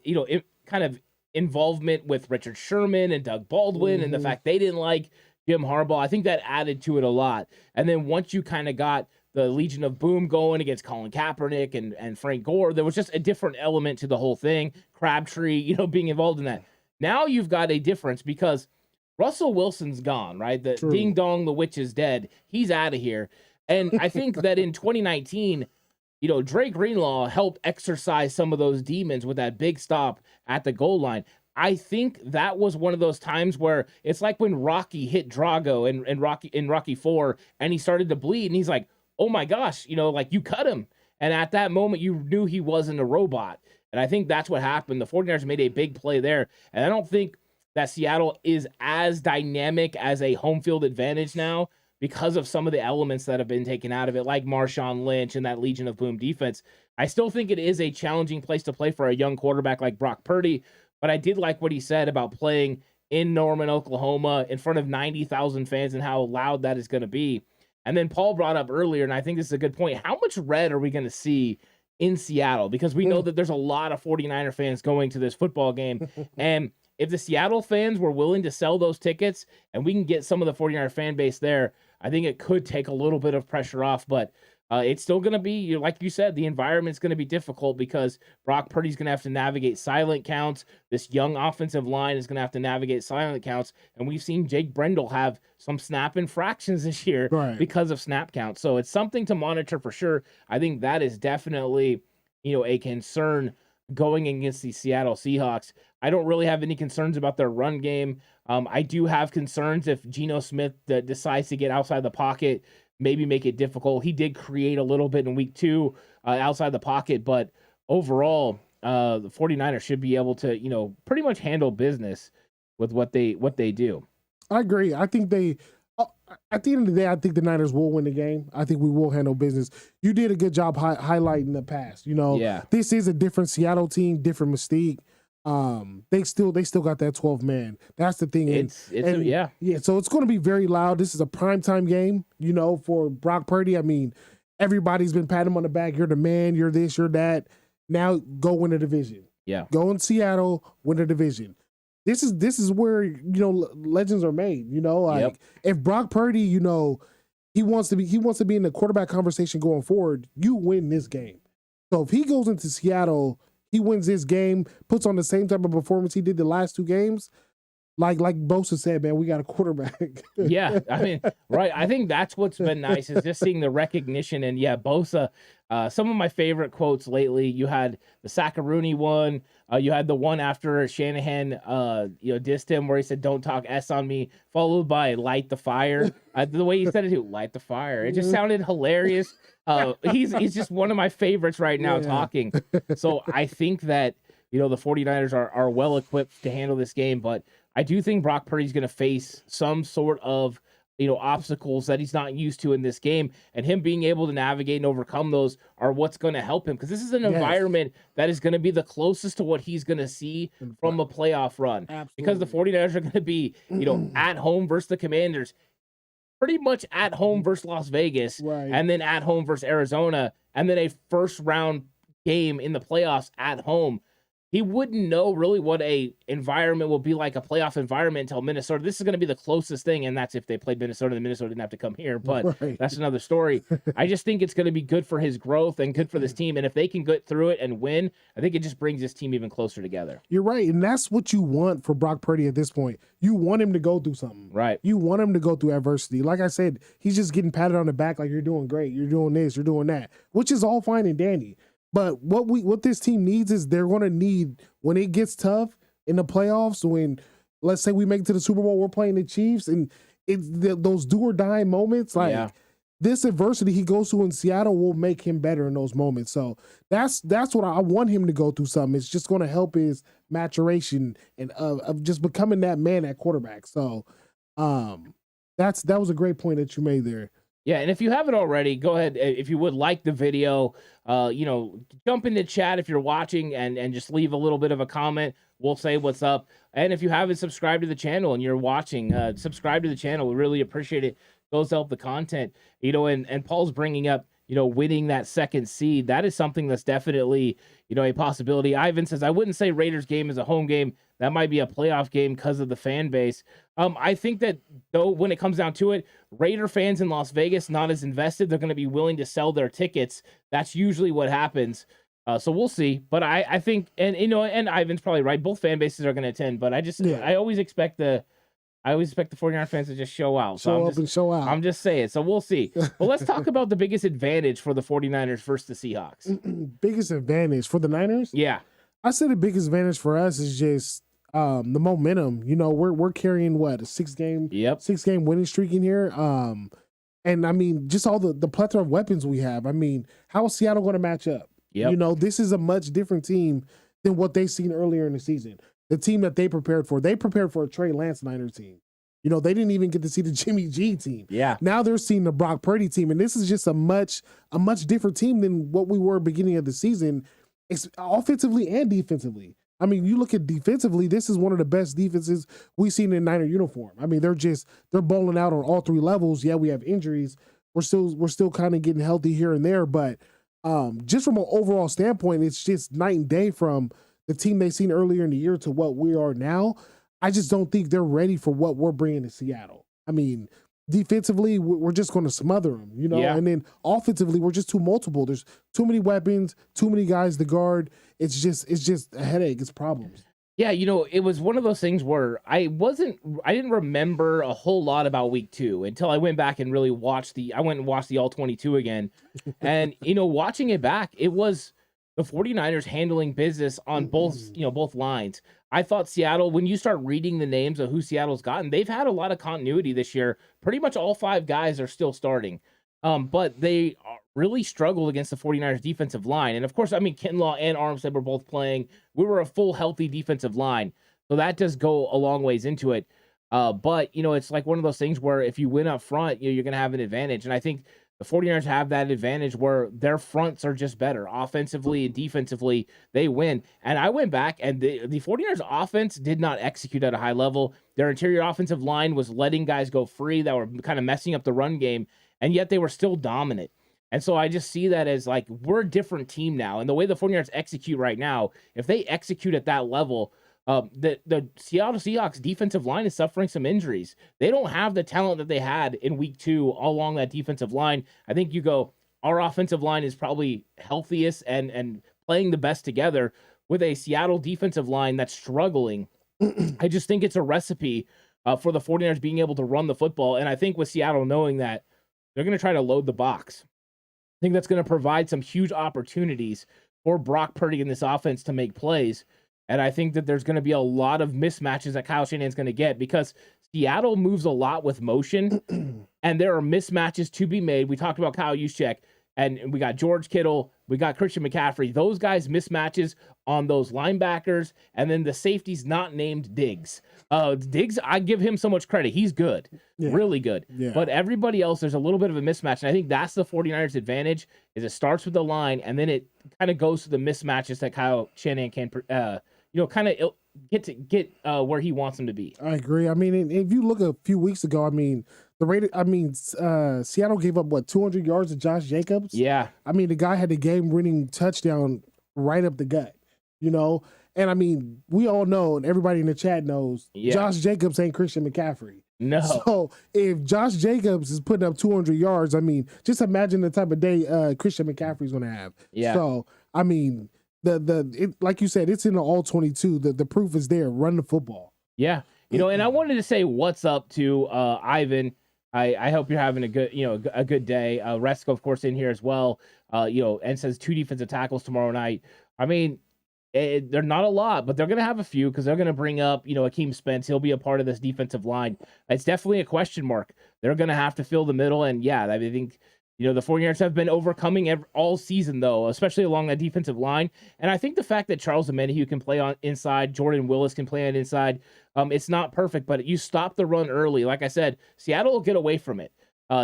kind of involvement with Richard Sherman and Doug Baldwin, and the fact they didn't like Jim Harbaugh. I think that added to it a lot. And then once you kind of got the Legion of Boom going against Colin Kaepernick and Frank Gore, there was just a different element to the whole thing. Crabtree, being involved in that. Now you've got a difference because Russell Wilson's gone, right? The ding dong, the witch is dead. He's out of here. And I think that in 2019, Dre Greenlaw helped exorcise some of those demons with that big stop at the goal line. I think that was one of those times where it's like when Rocky hit Drago in Rocky 4 and he started to bleed and he's like, oh my gosh, you cut him. And at that moment, you knew he wasn't a robot. And I think that's what happened. The 49ers made a big play there. And I don't think that Seattle is as dynamic as a home field advantage now because of some of the elements that have been taken out of it, like Marshawn Lynch and that Legion of Boom defense. I still think it is a challenging place to play for a young quarterback like Brock Purdy. But I did like what he said about playing in Norman, Oklahoma, in front of 90,000 fans and how loud that is going to be. And then Paul brought up earlier, and I think this is a good point, how much red are we going to see in Seattle? Because we know that there's a lot of 49er fans going to this football game. And if the Seattle fans were willing to sell those tickets and we can get some of the 49er fan base there, I think it could take a little bit of pressure off. But it's still going to be, like you said, the environment's going to be difficult because Brock Purdy's going to have to navigate silent counts. This young offensive line is going to have to navigate silent counts. And we've seen Jake Brendel have some snap infractions this year because of snap counts. So it's something to monitor for sure. I think that is definitely, a concern going against the Seattle Seahawks. I don't really have any concerns about their run game. I do have concerns if Geno Smith decides to get outside the pocket, maybe make it difficult. He did create a little bit in week 2 outside the pocket, but overall, the 49ers should be able to, pretty much handle business with what they do. I agree. I think at the end of the day, I think the Niners will win the game. I think we will handle business. You did a good job highlighting the past. This is a different Seattle team, different mystique. They still got that 12 man. That's the thing. So it's going to be very loud. This is a primetime game, for Brock Purdy. I mean, everybody's been patting him on the back. You're the man. You're this. You're that. Now go win the division. Yeah. Go in Seattle, win the division. This is where legends are made. If Brock Purdy, he wants to be in the quarterback conversation going forward. You win this game. So if he goes into Seattle, he wins this game, puts on the same type of performance he did the last 2 games. Like Bosa said, man, we got a quarterback. Yeah, I mean, right. I think that's what's been nice is just seeing the recognition. And yeah, Bosa, some of my favorite quotes lately, you had the Saccaroni one. You had the one after Shanahan, dissed him where he said, "Don't talk S on me," followed by "Light the fire." The way he said it, too, "Light the fire." It just sounded hilarious. He's just one of my favorites right now talking. So I think that, the 49ers are well equipped to handle this game, but I do think Brock Purdy's going to face some sort of, obstacles that he's not used to in this game, and him being able to navigate and overcome those are what's going to help him, because this is an environment that is going to be the closest to what he's going to see from a playoff run. Absolutely. Because the 49ers are going to be, at home versus the Commanders, pretty much at home versus Las Vegas, and then at home versus Arizona, and then a first round game in the playoffs at home. He wouldn't know really what a environment will be like, a playoff environment, until Minnesota. This is going to be the closest thing, and that's if they played Minnesota, then Minnesota didn't have to come here, but that's another story. I just think it's going to be good for his growth and good for this team, and if they can get through it and win, I think it just brings this team even closer together. You're right, and that's what you want for Brock Purdy at this point. You want him to go through something. Right. You want him to go through adversity. Like I said, he's just getting patted on the back like, you're doing great, you're doing this, you're doing that, which is all fine and dandy. But what this team needs is, they're going to need, when it gets tough in the playoffs, when, let's say we make it to the Super Bowl, we're playing the Chiefs, and it's those do or die moments, this adversity he goes through in Seattle will make him better in those moments. So that's what I want him to go through something. It's just going to help his maturation and of just becoming that man at quarterback. So that was a great point that you made there. Yeah, and if you haven't already, go ahead, if you would like the video, jump in the chat if you're watching and just leave a little bit of a comment. We'll say what's up. And if you haven't subscribed to the channel and you're watching, subscribe to the channel. We really appreciate it. Goes to help the content, and Paul's bringing up, winning that second seed. That is something that's definitely, a possibility. Ivan says, I wouldn't say Raiders game is a home game. That might be a playoff game because of the fan base. I think that, though, when it comes down to it, Raider fans in Las Vegas, not as invested. They're going to be willing to sell their tickets. That's usually what happens. So we'll see. But I think, and Ivan's probably right. Both fan bases are going to attend. But I always expect the 49er fans to just show out. Show up and show out. I'm just saying. So we'll see. But let's talk about the biggest advantage for the 49ers versus the Seahawks. Biggest advantage for the Niners? Yeah. I say the biggest advantage for us is just the momentum. We're carrying what, a six game winning streak in here. And I mean, just all the plethora of weapons we have. I mean, how is Seattle going to match up? Yep. This is a much different team than what they've seen earlier in the season. The team that they prepared for a Trey Lance Niners team. They didn't even get to see the Jimmy G team. Yeah. Now they're seeing the Brock Purdy team, and this is just a much different team than what we were beginning of the season, offensively and defensively. I mean, you look at defensively, this is one of the best defenses we've seen in Niner uniform. I mean, they're bowling out on all three levels. Yeah, we have injuries. We're still kind of getting healthy here and there, but just from an overall standpoint, it's just night and day from the team they've seen earlier in the year to what we are now. I just don't think they're ready for what we're bringing to Seattle. I mean, defensively, we're just going to smother them, Yeah. And then offensively, we're just too multiple. There's too many weapons, too many guys to guard. It's just a headache. It's problems. Yeah, it was one of those things where I didn't remember a whole lot about week 2 until I went back and really watched the all 22 again. And, watching it back, it was the 49ers handling business on both lines. I thought Seattle, when you start reading the names of who Seattle's gotten, they've had a lot of continuity this year. Pretty much all 5 guys are still starting. But they really struggled against the 49ers defensive line. And of course, I mean, Kinlaw and Armstead were both playing. We were a full, healthy defensive line. So that does go a long ways into it. But, it's like one of those things where if you win up front, you're going to have an advantage. And I think the 49ers have that advantage where their fronts are just better. Offensively and defensively, they win. And I went back, and the 49ers offense did not execute at a high level. Their interior offensive line was letting guys go free that were kind of messing up the run game, and yet they were still dominant. And so I just see that as like, we're a different team now. And the way the 49ers execute right now, if they execute at that level, the Seattle Seahawks defensive line is suffering some injuries. They don't have the talent that they had in week 2 all along that defensive line. I think our offensive line is probably healthiest and playing the best together with a Seattle defensive line that's struggling. I just think it's a recipe for the 49ers being able to run the football. And I think with Seattle knowing that, they're going to try to load the box. I think that's going to provide some huge opportunities for Brock Purdy in this offense to make plays. And I think that there's going to be a lot of mismatches that Kyle Shanahan's going to get because Seattle moves a lot with motion, and there are mismatches to be made. We talked about Kyle Juszczyk, and we got George Kittle, we got Christian McCaffrey. Those guys mismatches on those linebackers, and then the safety's not named Diggs. Diggs, I give him so much credit. He's good, really good. Yeah. But everybody else, there's a little bit of a mismatch, and I think that's the 49ers' advantage, is it starts with the line, and then it kind of goes to the mismatches that Kyle Shanahan can kind of get where he wants him to be. I agree. I mean, if you look a few weeks ago, I mean, Seattle gave up 200 yards to Josh Jacobs. Yeah. I mean, the guy had the game-winning touchdown right up the gut, And I mean, we all know, and everybody in the chat knows, Josh Jacobs ain't Christian McCaffrey. No. So if Josh Jacobs is putting up 200 yards, I mean, just imagine the type of day Christian McCaffrey's going to have. Yeah. So I mean, like you said, it's in the all 22. The proof is there. Run the football. Yeah. And I wanted to say what's up to Ivan. I hope you're having a good day. Resco, of course, in here as well. And says 2 defensive tackles tomorrow night. I mean, they're not a lot, but they're going to have a few because they're going to bring up, Akeem Spence. He'll be a part of this defensive line. It's definitely a question mark. They're going to have to fill the middle. And yeah, I think, the 49ers have been overcoming all season, though, especially along that defensive line. And I think the fact that Charles Omenihu can play on inside, Jordan Willis can play on inside, it's not perfect, but you stop the run early. Like I said, Seattle will get away from it.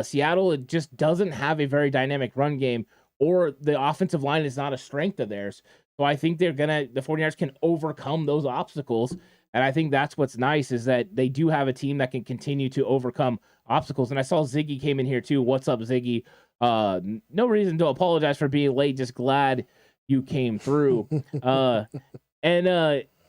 Seattle, it just doesn't have a very dynamic run game, or the offensive line is not a strength of theirs. So I think the 49ers can overcome those obstacles. And I think that's what's nice, is that they do have a team that can continue to overcome obstacles. And I saw Ziggy came in here too. What's up, Ziggy? No reason to apologize for being late. Just glad you came through.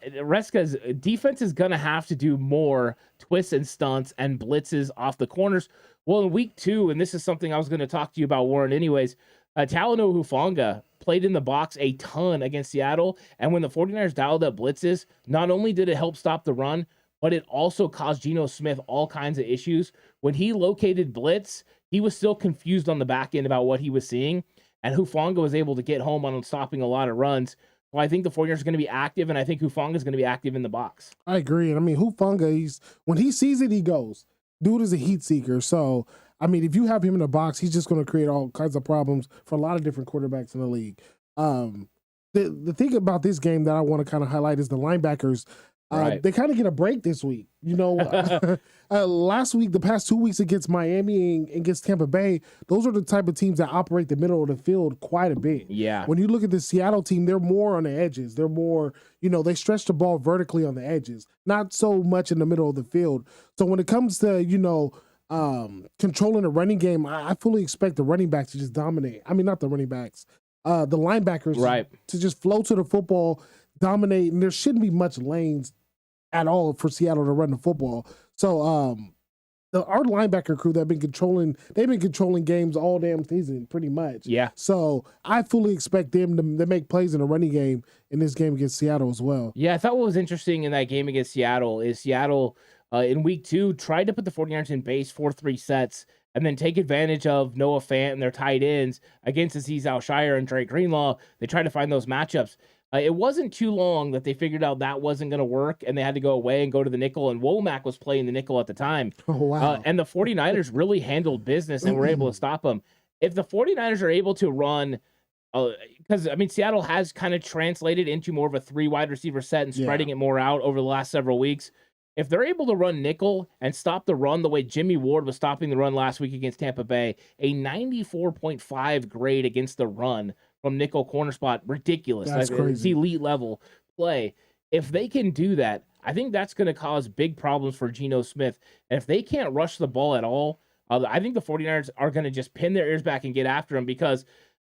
Reska's defense is going to have to do more twists and stunts and blitzes off the corners. Well, in week 2, and this is something I was going to talk to you about, Warren, anyways, Talanoa Hufanga played in the box a ton against Seattle, and when the 49ers dialed up blitzes, not only did it help stop the run, but it also caused Geno Smith all kinds of issues. When he located blitz, he was still confused on the back end about what he was seeing, and Hufanga was able to get home on stopping a lot of runs. Well, I think the 49ers are going to be active, and I think Hufanga is going to be active in the box. I agree. And I mean, Hufanga, when he sees it, he goes. Dude is a heat seeker. So, I mean, if you have him in the box, he's just going to create all kinds of problems for a lot of different quarterbacks in the league. The thing about this game that I want to kind of highlight is the linebackers. Right. They kind of get a break this week. You know, last week, the past 2 weeks against Miami and against Tampa Bay, those are the type of teams that operate the middle of the field quite a bit. Yeah. When you look at the Seattle team, they're more on the edges. They're more, they stretch the ball vertically on the edges, not so much in the middle of the field. So when it comes to, controlling the running game, I fully expect the running backs to just dominate. I mean, not the running backs, the linebackers to just flow to the football, dominate, and there shouldn't be much lanes at all for Seattle to run the football. So our linebacker crew they've been controlling games all damn season, pretty much. Yeah. So I fully expect them to make plays in the running game in this game against Seattle as well. Yeah, I thought what was interesting in that game against Seattle is Seattle in week 2 tried to put the 49ers in base 4-3 sets and then take advantage of Noah Fant and their tight ends against Azeez Al-Shire and Drake Greenlaw. They tried to find those matchups. It wasn't too long that they figured out that wasn't going to work, and they had to go away and go to the nickel, and Womack was playing the nickel at the time. Oh, wow. And the 49ers really handled business and were able to stop them. If the 49ers are able to run, because, Seattle has kind of translated into more of a 3 wide receiver set and spreading it more out over the last several weeks. If they're able to run nickel and stop the run the way Jimmy Ward was stopping the run last week against Tampa Bay, a 94.5 grade against the run from nickel corner spot, ridiculous. That's crazy. It's elite level play. If they can do that, I think that's going to cause big problems for Geno Smith. And if they can't rush the ball at all, I think the 49ers are going to just pin their ears back and get after him because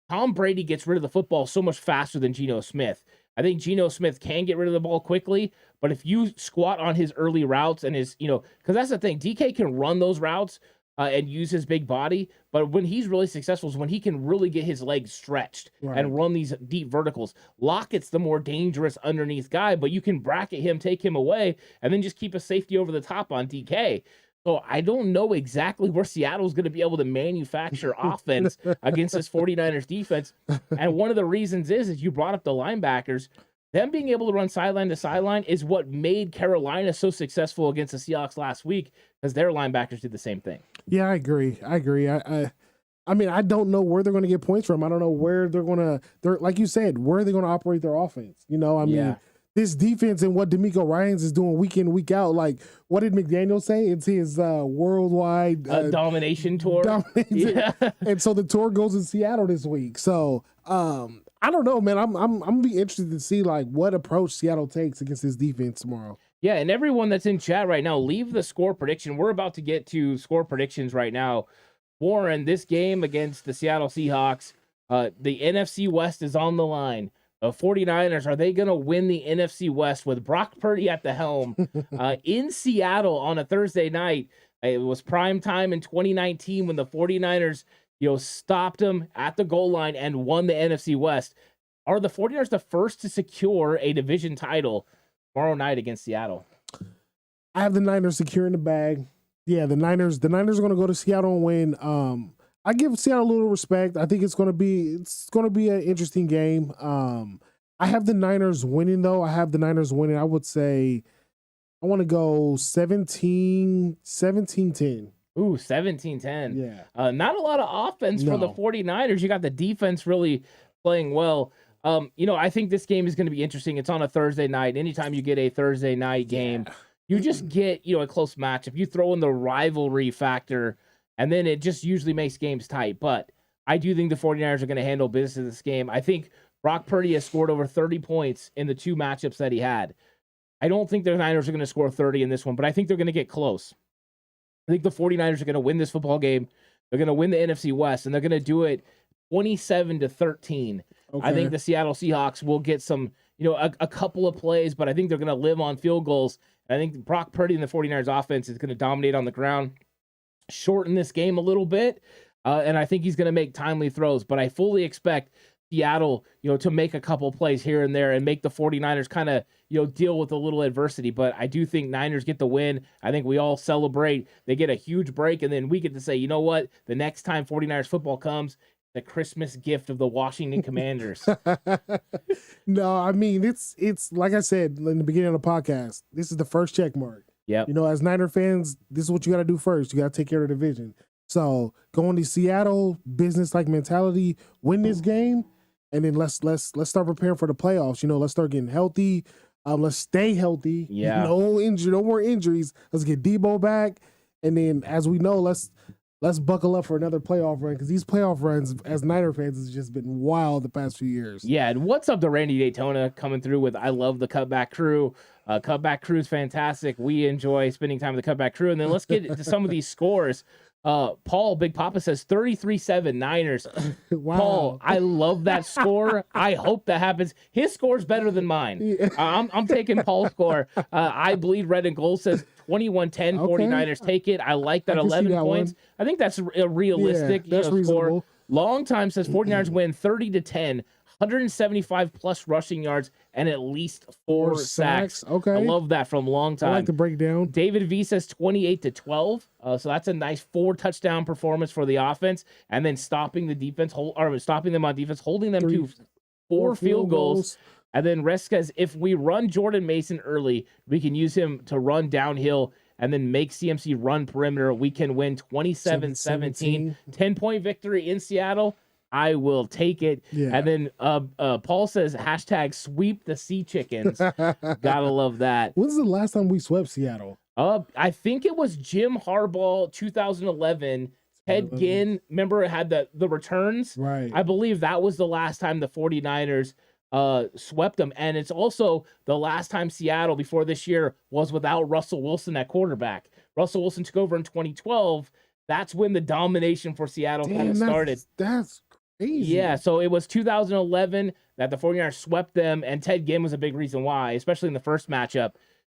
Tom Brady gets rid of the football so much faster than Geno Smith. I think Geno Smith can get rid of the ball quickly, but if you squat on his early routes and his, because that's the thing, DK can run those routes and use his big body, but when he's really successful is when he can really get his legs stretched and run these deep verticals. Lockett's the more dangerous underneath guy, but you can bracket him, take him away, and then just keep a safety over the top on DK. So I don't know exactly where Seattle's going to be able to manufacture offense against this 49ers defense. And one of the reasons is you brought up the linebackers. Them being able to run sideline to sideline is what made Carolina so successful against the Seahawks last week because their linebackers did the same thing. Yeah, I agree. I don't know where they're going to get points from. I don't know where they're like you said, where are they going to operate their offense? This defense and what DeMeco Ryans is doing week in, week out, like, what did McDaniel say? It's his worldwide domination tour. Yeah. And so the tour goes in Seattle this week. So I don't know, man. I'm gonna be interested to see like what approach Seattle takes against this defense tomorrow. Yeah, and everyone that's in chat right now, leave the score prediction. We're about to get to score predictions right now. Warren, this game against the Seattle Seahawks, the NFC West is on the line. The 49ers, are they going to win the NFC West with Brock Purdy at the helm in Seattle on a Thursday night? It was prime time in 2019 when the 49ers, stopped them at the goal line and won the NFC West. Are the 49ers the first to secure a division title tomorrow night against Seattle? I have the Niners securing the bag. Yeah, the Niners are going to go to Seattle and win. I give Seattle a little respect. I think it's going to be an interesting game. I have the Niners winning though. I would say I want to go 17-10. Ooh, 17-10. Yeah. Not a lot of offense for the 49ers. You got the defense really playing well. I think this game is going to be interesting. It's on a Thursday night. Anytime you get a Thursday night game, you just get, a close matchup. You throw in the rivalry factor, and then it just usually makes games tight. But I do think the 49ers are going to handle business in this game. I think Brock Purdy has scored over 30 points in the 2 matchups that he had. I don't think the Niners are going to score 30 in this one, but I think they're going to get close. I think the 49ers are going to win this football game They're going to win the NFC West, and they're going to do it 27-13. Okay. I think the Seattle Seahawks will get some, a couple of plays, but I think they're going to live on field goals. And I think Brock Purdy and the 49ers offense is going to dominate on the ground, shorten this game a little bit, and I think he's going to make timely throws. But I fully expect Seattle, to make a couple plays here and there and make the 49ers kind of, deal with a little adversity. But I do think Niners get the win. I think we all celebrate. They get a huge break, and then we get to say, you know what? The next time 49ers football comes, the Christmas gift of the Washington Commanders. No, I mean, it's like I said in the beginning of the podcast, this is the first check mark. Yep. As Niner fans, this is what you got to do first. You got to take care of the division. So going to Seattle, business-like mentality, win this game, and then let's start preparing for the playoffs. Let's start getting healthy. Let's stay healthy. Yeah. No more injuries. Let's get Deebo back, and then as we know, let's buckle up for another playoff run, because these playoff runs as Niner fans has just been wild the past few years. Yeah, and what's up to Randy Daytona coming through with I love the Cutback Crew. Cutback Crew is fantastic. We enjoy spending time with the Cutback Crew. And then let's get to some of these scores. Paul Big Papa says 33-7 Niners. Wow. Paul, I love that score. I hope that happens. His score's better than mine. Yeah. I'm taking Paul's score. I Bleed Red and Gold says 21-10 49ers take it. I like that 11 points. One. I think that's a realistic that's reasonable. score. Long time says 49ers win 30-10. 175 plus rushing yards and at least 4 sacks. Okay. I love that from long time. I like the breakdown. David V says 28-12. So that's a nice 4 touchdown performance for the offense, and then stopping the defense, stopping them on defense, holding them to 4 field goals. And then Resk says, if we run Jordan Mason early, we can use him to run downhill and then make CMC run perimeter. We can win 27-17. 10-point victory in Seattle. I will take it. Yeah. And then Paul says, hashtag sweep the Sea Chickens. Gotta love that. When's the last time we swept Seattle? I think it was Jim Harbaugh 2011. Ted Ginn, remember, it had the returns? Right. I believe that was the last time the 49ers swept them. And it's also the last time Seattle before this year was without Russell Wilson at quarterback. Russell Wilson took over in 2012. That's when the domination for Seattle kind of started. That's crazy. Yeah, so it was 2011 that the 49ers swept them, and Ted Ginn was a big reason why, especially in the first matchup.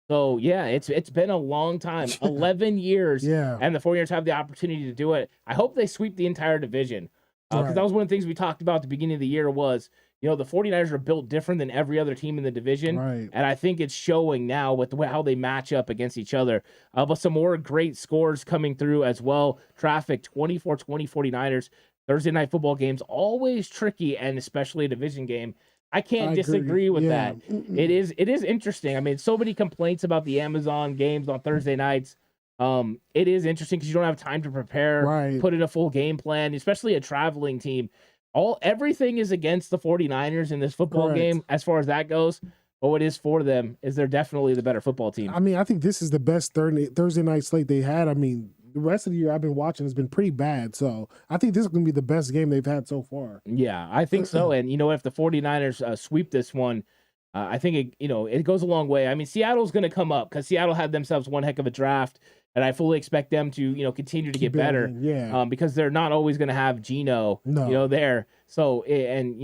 So, yeah, it's been a long time, 11 years, and the 49ers have the opportunity to do it. I hope they sweep the entire division, because that was one of the things we talked about at the beginning of the year was, the 49ers are built different than every other team in the division, and I think it's showing now with how they match up against each other. But some more great scores coming through as well. Traffic, 24-20 49ers. Thursday night football games, always tricky, and especially a division game. I can't disagree with that. It is interesting. I mean, so many complaints about the Amazon games on Thursday nights. It is interesting because you don't have time to prepare, put in a full game plan, especially a traveling team. Everything is against the 49ers in this football game as far as that goes. But what is for them is they're definitely the better football team. I mean, I think this is the best Thursday night slate they had. I mean, the rest of the year I've been watching has been pretty bad. So I think this is going to be the best game they've had so far. Yeah, I think so. And, if the 49ers sweep this one, I think, it goes a long way. I mean, Seattle's going to come up because Seattle had themselves one heck of a draft. And I fully expect them to, continue to get better. Because they're not always going to have Geno, there. So, and,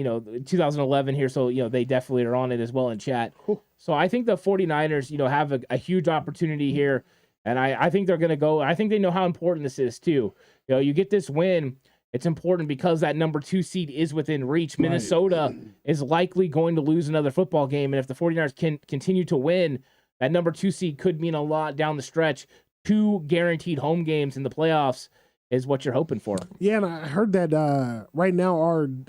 2011 here. So, they definitely are on it as well in chat. So I think the 49ers, have a huge opportunity here. And I think they're going to go. I think they know how important this is, too. You get this win. It's important because that number 2 seed is within reach. Minnesota is likely going to lose another football game. And if the 49ers can continue to win, that number 2 seed could mean a lot down the stretch. 2 guaranteed home games in the playoffs is what you're hoping for. Yeah, and I heard that right now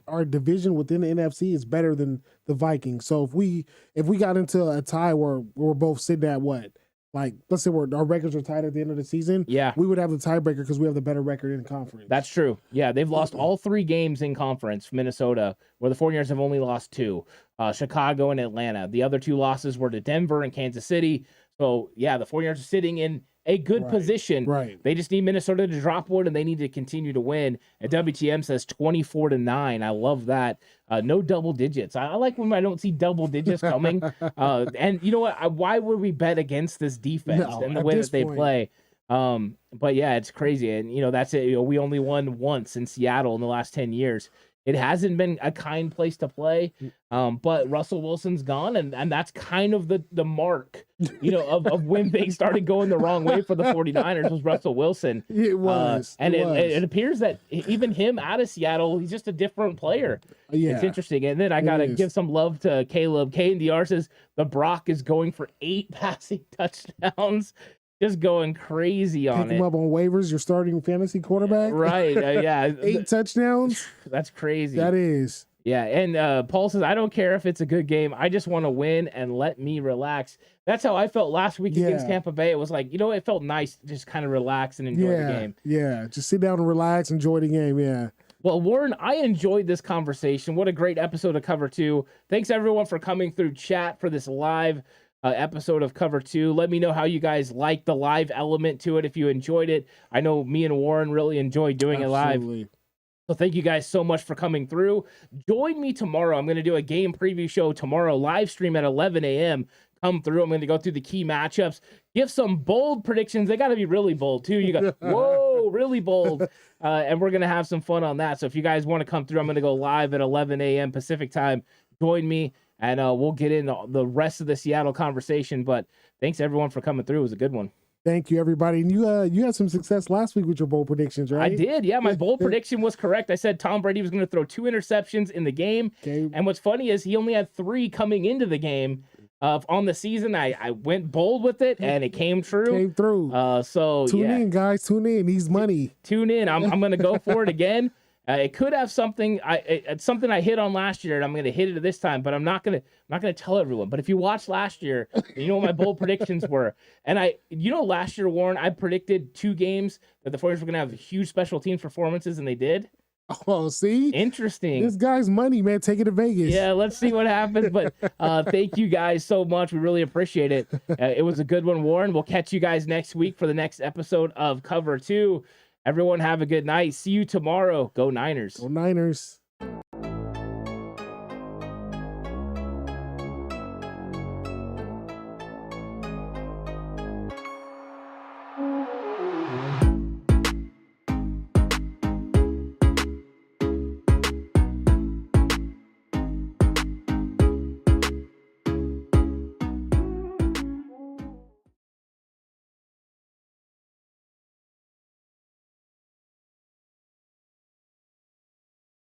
our division within the NFC is better than the Vikings. So if we got into a tie where we're both sitting at what? Like, let's say our records are tied at the end of the season. Yeah. We would have the tiebreaker because we have the better record in conference. That's true. Yeah, they've lost all 3 games in conference, Minnesota, where the 49ers have only lost 2. Chicago and Atlanta. The other 2 losses were to Denver and Kansas City. So, yeah, the 49ers are sitting in a good position. They just need Minnesota to drop one, and they need to continue to win. And WTM says 24-9. I love that. No double digits. I like when I don't see double digits coming. And you know what? Why would we bet against this defense and the way that they play? But yeah, it's crazy. And, that's it. We only won once in Seattle in the last 10 years. It hasn't been a kind place to play. But Russell Wilson's gone. And that's kind of the mark, of when things started going the wrong way for the 49ers was Russell Wilson. It was. And it appears that even him out of Seattle, he's just a different player. Yeah. It's interesting. And then I got to give some love to Caleb. KNDR says the Brock is going for 8 passing touchdowns. Just going crazy on Pick him up on waivers. You're starting fantasy quarterback. Right. Yeah. 8 touchdowns. That's crazy. That is. Yeah. And Paul says, I don't care if it's a good game. I just want to win and let me relax. That's how I felt last week against Tampa Bay. It was like, it felt nice to just kind of relax and enjoy the game. Yeah. Just sit down and relax, enjoy the game. Yeah. Well, Warren, I enjoyed this conversation. What a great episode of Cover 2. Thanks, everyone, for coming through chat for this live episode of Cover 2. Let me know how you guys like the live element to it, if you enjoyed it. I know me and Warren really enjoyed doing it live. So thank you guys so much for coming through. Join me tomorrow. I'm going to do a game preview show tomorrow, live stream at 11 a.m. Come through. I'm going to go through the key matchups, give some bold predictions. They got to be really bold, too. You got, whoa, really bold. And we're going to have some fun on that. So if you guys want to come through, I'm going to go live at 11 a.m. Pacific time. Join me. And we'll get into the rest of the Seattle conversation. But thanks, everyone, for coming through. It was a good one. Thank you, everybody. And you had some success last week with your bold predictions, right? I did. Yeah, my bold prediction was correct. I said Tom Brady was going to throw 2 interceptions in the game. Okay. And what's funny is he only had 3 coming into the game. On the season, I went bold with it, and it came true. Came through. So tune in, guys. Tune in. He's money. Tune in. I'm going to go for it again. It could have something. It's something I hit on last year, and I'm going to hit it this time. But I'm not going to tell everyone. But if you watched last year, you know what my bold predictions were. And last year, Warren, I predicted 2 games that the 49ers were going to have huge special teams performances, and they did. Oh, see? Interesting. This guy's money, man. Take it to Vegas. Yeah, let's see what happens. But thank you guys so much. We really appreciate it. It was a good one, Warren. We'll catch you guys next week for the next episode of Cover 2. Everyone have a good night. See you tomorrow. Go Niners. Go Niners.